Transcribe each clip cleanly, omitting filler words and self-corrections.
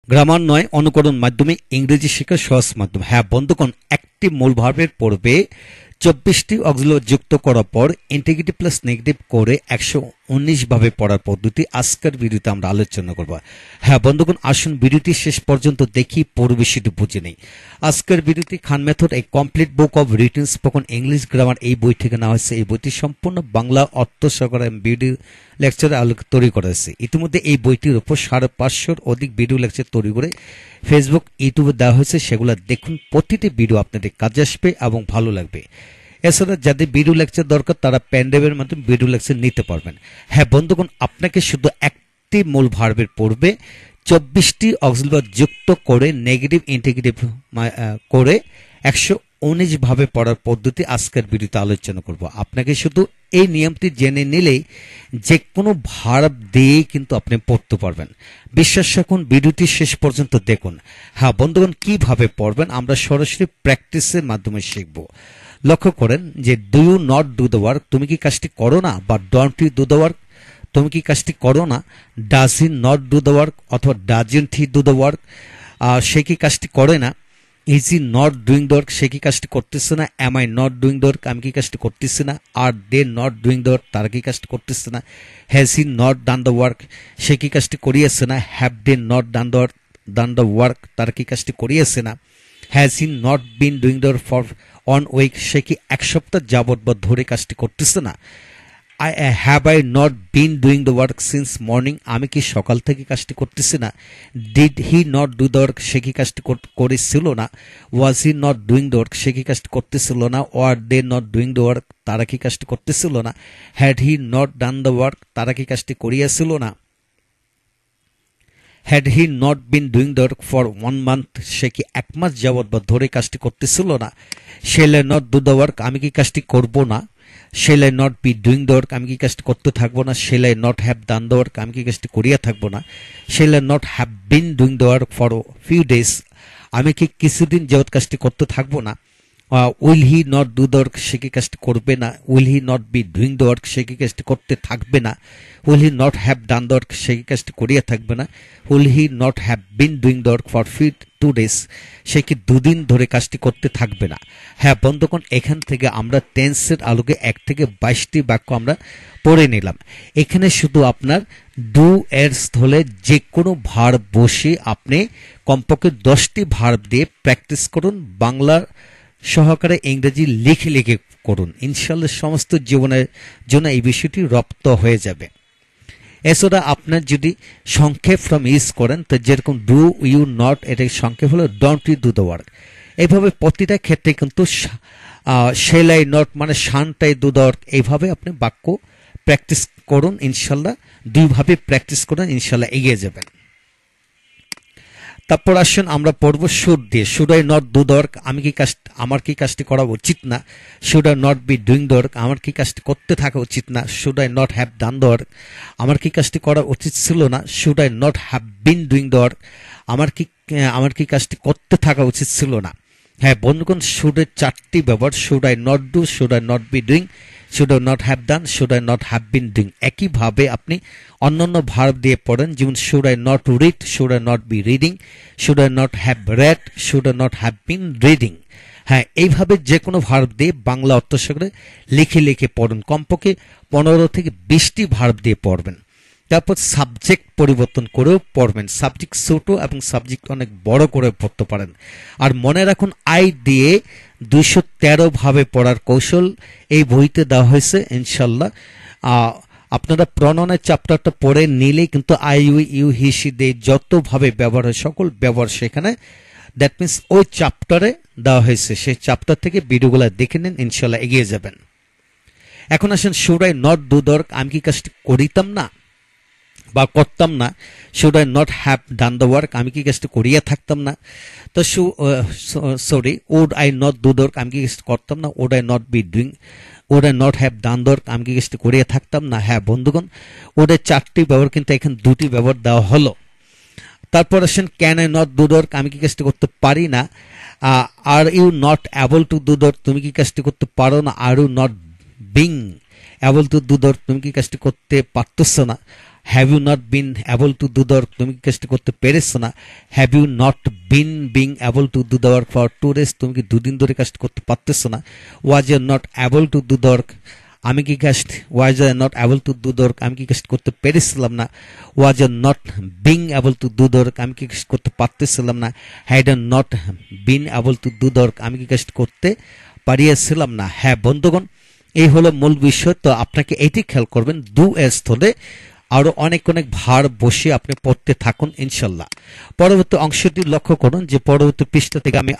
Grammar নয় অনুকরণ মাধ্যমে ইংরেজি শেখার সহজ মাধ্যম। হ্যাঁ বন্ধুগণ, একটি মূল ভার্বের পূর্বে 24টি অক্সিলারি যুক্ত করার পর ইন্টিগ্রেটিভ প্লাস নেগেটিভ করে 119 ভাবে পড়ার পদ্ধতি আজকের ভিডিওতে আমরা আলোচনা করব। হ্যাঁ বন্ধুগণ, আসুন ভিডিওটি শেষ পর্যন্ত দেখি, পুরো বিষয়টি বুঝে নেই। আজকের ভিডিওটি খান মেথড এই complete book of written spoken English grammar এই বই থেকে নেওয়া হয়েছে। এই বইটি সম্পূর্ণ বাংলা অর্থ সহকারে ভিডিও লেকচারে তৈরি করা হয়েছে। ইতিমধ্যে এই বইটির উপর 550-র অধিক ভিডিও লেকচার তৈরি করে ফেসবুক ইউটিউবে দেওয়া হয়েছে। সেগুলো দেখুন, প্রতিটি ভিডিও আপনাদের কাজে আসবে এবং ভালো লাগবে। এছাড়া যাদের ভিডিও লেকচার দরকার তারা প্যানড্রাইভের মাধ্যমে ভিডিও লেকচার নিতে পারবেন। হ্যাঁ বন্ধুগণ, আপনাকে শুধু একটি মূল ভার্বের পূর্বে 24টি অক্সিলারি যুক্ত করে নেগেটিভ ইন্টিগ্রেটিভ করে 119 ভাবে পড়ার পদ্ধতি আজকের ভিডিওতে আলোচনা করব। আপনাকে শুধু এই নিয়মটি জেনে নিলেই যে কোনো ভার্ব দিয়ে কিন্তু আপনি পড়তে পারবেন। বিশ্বাস রাখুন, ভিডিওটি শেষ পর্যন্ত দেখুন। হ্যাঁ বন্ধুগণ, কিভাবে পড়বেন আমরা সরাসরি প্র্যাকটিসের মাধ্যমে শিখব। লক্ষ্য করেন যে do you not do the work, তুমি কি কাজটি করো না, বা don't you do the work, তুমি কি কাজটি করো না। Does he not do the work অথবা doesn't he do the work, সে কি কাজটি করে না। Is he not doing the work, সে কি কাজটি করতেছে না। Am I not doing the work, আমি কি কাজটি করতেছি না। Are they not doing the work, তারা কি কাজটি করতেছে না। Has he not done the work, সে কি কাজটি করিয়েছে না। Have they not done the work, তারা কি কাজটি করিয়েছে না। Has he not been doing the work for one week, সে কি এক সপ্তাহ যাবৎ বা ধরে কাজটি করতেছে না। Have I not been doing the work since morning, আমি কি সকাল থেকে কাজটি করতেছি না। Did he not do the work, সে কি কাজটি করেছিল না। Was he not doing the work, সে কি কাজটি করতেছিল না। Were they not doing the work, তারা কি কাজটি করতেছিল না। Had he not done the work, তারা কি কাজটি করিয়াছিল না। Had he not been doing the work for 1 month, সে কি এক মাস যাবৎ বা ধরে কাজটি করতেছিল না। Shall I not do the work, আমি কি কাজটি করব না। Shall I not be doing the work, আমি কি কাজটি করতে থাকবো না। Shall I not have done the work, আমি কি কাজটি করিয়া থাকবো না। Shall I not have been doing the work for few days, আমি কি কিছুদিন যাবৎ কাজটি করতে থাকবো না। Will he not do the work, সে কি কাজটি করবে না। Will he not be doing the work, সে কি কাজটি করতে থাকবে না। Will he not have done the work, সে কি কাজটি করিয়া থাকবে না। Will he not have been doing the work for 2 days, সে কি 2 দিন ধরে কাজটি করতে থাকবে না। হ্যাঁ বন্ধুগণ, এখান থেকে আমরা টেন্সের আলোকে 1 থেকে 22টি বাক্য আমরা পড়ে নিলাম। এখানে শুধু আপনার ডু এর স্থলে যে কোনো ভার্ব বসে আপনি কমপক্ষে 10টি ভার্ব দিয়ে প্র্যাকটিস করুন। বাংলা সহকারে ইংরেজি লিখে লিখে করুন। ইনশাআল্লাহ সমস্ত জীবনের জন্য এই বিষয়টি রপ্ত হয়ে যাবে। এছাড়া আপনার যদি সংক্ষেপ ফর্ম ইউজ করেন, তো যেরকম ডু ইউ নট, এটার সংক্ষেপ হলো don't you do the work. এইভাবে প্রতিটা ক্ষেত্রে কিন্তু শেল আই নট মানে শানটাই ডু দ্য ওয়ার্ক, এইভাবে আপনি বাক্য প্র্যাকটিস করুন। ইনশাল্লাহ দুইভাবে প্র্যাকটিস করুন, ইনশাল্লাহ এগিয়ে যাবেন। তারপর আসুন আমরা পড়বো শুড দিয়ে। Should I not do the work, আমার কি কাজটি করা উচিত না। Should I not be doing the work, আমার কি কাজটি করতে থাকা উচিত না। Should I not have done the work, আমার কি কাজটি করা উচিত ছিল না। Should I not have been doing the work, আমার কি কাজটি করতে থাকা উচিত ছিল না। হ্যাঁ বন্ধুগণ, শুডের 4টি ব্যবহার, should I not do, should I not be doing, should I not have done, should I not have been doing. একইভাবে আপনি অন্যান্য ভার্ব দিয়ে পড়েন, যেমন should I not read, should I not be reading, should I not have read, should I not have been reading. হ্যাঁ, এইভাবে যে কোনো ভার্ব দিয়ে বাংলা অর্থ সহকারে লিখে লিখে পড়ুন। কমপক্ষে 15 থেকে 20টি ভার্ব দিয়ে পড়বেন। তারপর সাবজেক্ট পরিবর্তন করেও পড়বেন। সাবজেক্ট ছোট এবং সাবজেক্ট অনেক বড় করে পড়তে পারেন। আর মনে রাখুন, আই দিয়ে 213 ভাবে পড়ার কৌশল এই বইতে দেওয়া হয়েছে। ইনশাল্লাহ আপনারা প্রণয়নের চ্যাপ্টারটা পড়ে নিলেই কিন্তু আই ইউ হি সি দিয়ে যতভাবে ব্যবহার হয় সকল ব্যবহার সেখানে, দ্যাট মিনস ওই চ্যাপ্টারে দেওয়া হয়েছে। সেই চ্যাপ্টার থেকে ভিডিওগুলো দেখে নিন, ইনশাল্লাহ এগিয়ে যাবেন। এখন আসেন should I not do the work, আমি কি কাজটি করিতাম না বা করতাম না। Should I not have done the work, আমি কি কাজটি করিয়া থাকতাম না। তো would I not do the work, আমি কি কাজটি করতাম না। Would I not be doing, would I not have done the work, আমি কি কাজটি করিয়া থাকতাম না। হ্যাঁ বন্ধুগণ, ওদের 4টি ব্যবহার কিন্তু এখানে 2টি ব্যবহার দেওয়া হলো। তারপর আসেন can I not do the work, আমি কি কাজটি করতে পারি না। Are you not able to do the work, তুমি কি কাজটি করতে পারো না। Are you not being able to do the work, তুমি কি কাজটি করতে পারতেছ না। Have you not been able to do the work, তুমি কি কাজটি করতে পেরেছো না? Have you not been being able to do the work for 2 days, তুমি কি 2 দিন ধরে কাজটি করতে পারতেছো না? Was you not able to do the work, আমি কি কাজটি was you not able to do the work, আমি কি কাজটি করতে পেরেছিলাম না? Was you not being able to do the work, আমি কি কাজটি করতে পারতেছিলাম না? Had you not been able to do the work, আমি কি কাজটি করতে পারিয়েছিলাম না? হ্যাঁ বন্ধুগণ, এই হলো মূল বিষয়। তো আপনাকে এটি খেয়াল করবেন, ডু এর স্থলে আরো অনেক অনেক ভার বসে আপনি পড়তে থাকুন ইনশাল্লাহ। পরবর্তী অংশটি লক্ষ্য করুন, যে পরবর্তী পৃষ্ঠা থেকে আমি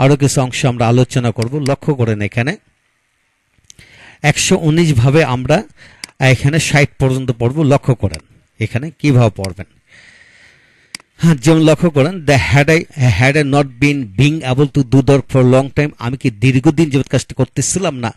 আরো কিছু অংশ আমরা আলোচনা করব। লক্ষ্য করেন এখানে 119 ভাবে আমরা এখানে 60 পর্যন্ত পড়ব। লক্ষ্য করেন এখানে কিভাবে পড়বেন। হ্যাঁ, যেমন লক্ষ্য করেন, the had I not been being able to do the work for long time, আমি কি দীর্ঘদিন যাবত কাজটি করতেছিলাম না?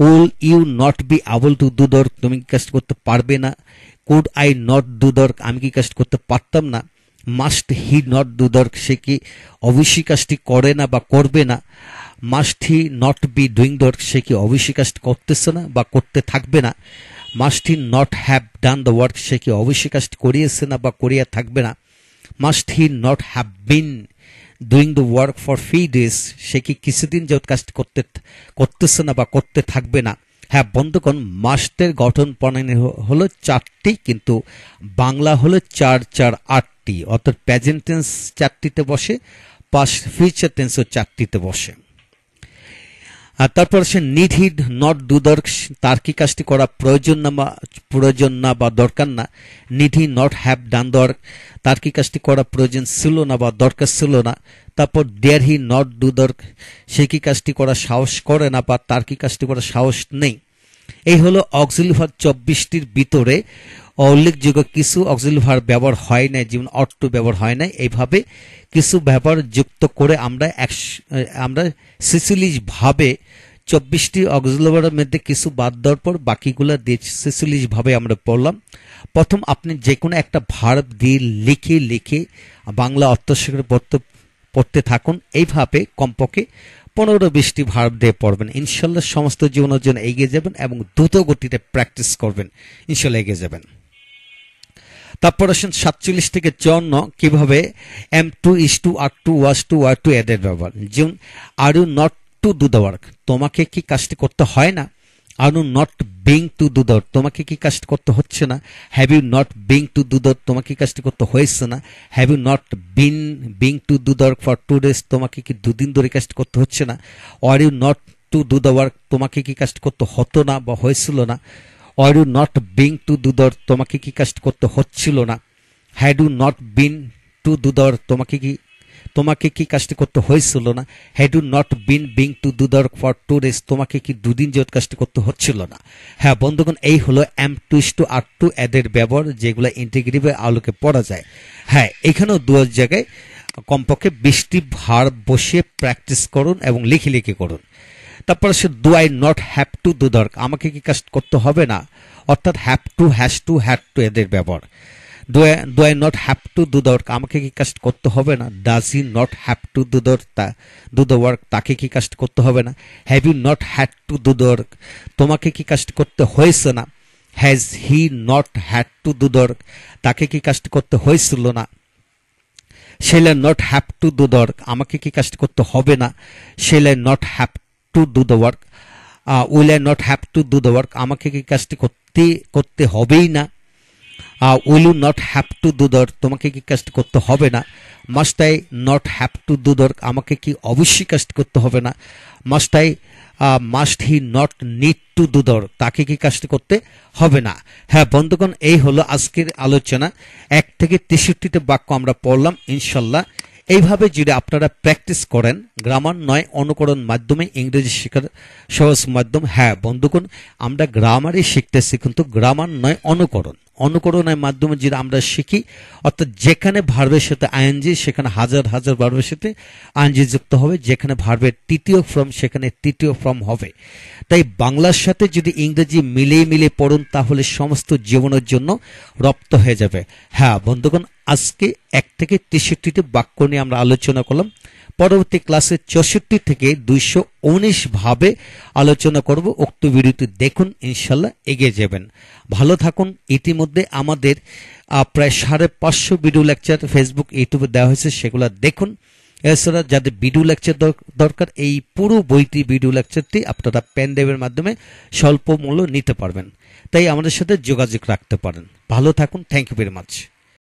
Will you not be able to do the work, তুমি কি কাজটি করতে পারবে না? Could I not do the work, আমি কি কাজটি করতে পারতাম না? Must he not do the work, সে কি অবশ্যই কাজটি করে না বা করবে না? Must he not be doing the work, সে কি অবশ্যই কাজটি করতেছে না বা করতে থাকবে না? Must he not have done the work, সে কি অবশ্যই কাজটি করিয়েছে না বা করিয়া থাকবে না? Must he not have been doing the work for few days, সে কি কিছুদিন যাবত কাজটি করতেছে না বা করতে থাকবে না? হ্যাঁ বন্ধুগণ, মাস্টের গঠন প্রণালী হলো 4টি, কিন্তু বাংলা হলো 4 4 8টি, অর্থাৎ প্রেজেন্ট টেন্স 4টিতে বসে, পাস্ট ফিউচার টেন্সও 4টিতে বসে। আর তারপর সে need he not do the work, তার কি কাজটি করা প্রয়োজন না বা দরকার না? Need he not have done the work, তার কি কাজটি করা প্রয়োজন ছিল না বা দরকার ছিল না? তারপর dare he not do the work, সে কি কাজটি করা সাহস করে না বা তার কি কাজটি করা সাহস নেই। এই হলো অক্সিলারি ভার্ব 24টির ভিতরে উল্লেখযোগ্য কিছু অক্সিলারি ভার্ব ব্যবহার হয় নাই, যেমন অট টু ব্যবহার হয় নাই। এইভাবে কিছু ব্যবহার যুক্ত করে আমরা 46 ভাবে 24টি অক্সিলারি ভার্বের মধ্যে কিছু বাদ দেওয়ার পর বাকিগুলো দিয়ে 46 ভাবে আমরা পড়লাম। প্রথম আপনি যে কোনো একটা ভার্ব দিয়ে লিখে বাংলা অর্থ শিখে পড়তে থাকুন। এইভাবে কমপক্ষে 15-20টি ভার্ব দিয়ে পড়বেন, ইনশাল্লাহ সমস্ত জীবনের জন্য এগিয়ে যাবেন এবং দ্রুত গতিতে প্র্যাকটিস করবেন, ইনশাল্লাহ এগিয়ে যাবেন। তারপর আসেন 47 থেকে 54 কিভাবে am to is to are to was to were to এদের ব্যবহার। যেমন are you not to do the work, তোমাকে কি কাজটি করতে হয় না? Are you not being to do the work, তোমাকে কি কাজটি করতে হচ্ছে না? Have you not being to do the work, তোমাকে কি কাজটি করতে হয়েছে না? Have you not being to do the work for 2 days, তোমাকে কি 2 দিন ধরে কাজটি করতে হচ্ছে না? Are you not to do the work, তোমাকে কি কাজটি করতে হতো না বা হয়েছিল না? Are you not being to do the work, তোমাকে কি কাজটি করতে হচ্ছিল না? Had you not been to do the work, তোমাকে কি কাজটি করতে হয়েছিল না? Had you not being to do the work for 2 days, তোমাকে কি 2 দিন যাবত কাজটি করতে হচ্ছিল না? হ্যাঁ বন্ধুগণ, এই হলো am to is to are to এদের ব্যবহার, যেগুলো ইন্টিগ্রেটিভের আলোকে পড়া যায়। হ্যাঁ, এখানেও 2 জায়গায় কমপক্ষে 20টি ভার্ব বসিয়ে প্র্যাকটিস করুন এবং লিখে করুন। তারপর সে do I not have to do the work, আমাকে কি কাজ করতে হবে না? অর্থাৎ have to, has to, had to এদের ব্যবহার। Do I not have to do the work, আমাকে কি কাজ করতে হবে না? Does he not have to do the work, তাকে কি কাজ করতে হবে না? Have you not had to do the work, তোমাকে কি কাজ করতে হয়েছে না? Has he not had to do the work, তাকে কি কাজটি করতে হয়েছিল না? Shall I not have to do the work, আমাকে কি কাজটি করতে হবে না? Shall I not have to do the work, will I not have to do the work, আমাকে কি কাজটি করতে হবেই না? Will you not have to do the work, তোমাকে কি কাজটি করতে হবে না? Must I not have to do the work, আমাকে কি অবশ্যই কাজটি করতে হবে না? Must he not need to do the work, তাকে কি কাজটি করতে হবে না? হ্যাঁ বন্ধুগণ, এই হলো আজকের আলোচনা। 1 থেকে 63টি বাক্য আমরা পড়লাম ইনশাল্লাহ। এইভাবে যদি আপনারা প্র্যাকটিস করেন, গ্রামার নয় অনুকরণ মাধ্যমে ইংরেজি শেখার সহজ মাধ্যম। হ্যাঁ বন্ধুগণ, আমরা গ্রামারই শিখতেছি, কিন্তু গ্রামার নয় অনুকরণের মাধ্যমে যদি আমরা শিখি, অর্থাৎ যেখানে ভার্বের সাথে আইএনজি সেখানে হাজার ভার্বের সাথে আইএনজি যুক্ত হবে, যেখানে ভার্বের তৃতীয় ফর্ম সেখানে তৃতীয় ফর্ম হবে। তাই বাংলার সাথে যদি ইংরেজি মিলিয়ে পড়ুন, তাহলে সমস্ত জীবনের জন্য রপ্ত হয়ে যাবে। হ্যাঁ বন্ধুগণ, আজকে 1 থেকে 63টি বাক্য নিয়ে আমরা আলোচনা করলাম। পরবর্তী ক্লাসে 64 থেকে 219 ভাবে আলোচনা করব। উক্ত ভিডিওটি দেখুন, ইনশাল্লাহ এগিয়ে যাবেন। ভালো থাকুন। ইতিমধ্যে আমাদের প্রায় 550 ভিডিও লেকচার ফেসবুক ইউটিউবে দেওয়া হয়েছে, সেগুলো দেখুন। এছাড়া যাদের ভিডিও লেকচার দরকার, এই পুরো বইটি ভিডিও লেকচারটি আপনারা পেন ড্রাইভের মাধ্যমে স্বল্প মূল্য নিতে পারবেন। তাই আমাদের সাথে যোগাযোগ রাখতে পারেন। ভালো থাকুন। Thank you very much.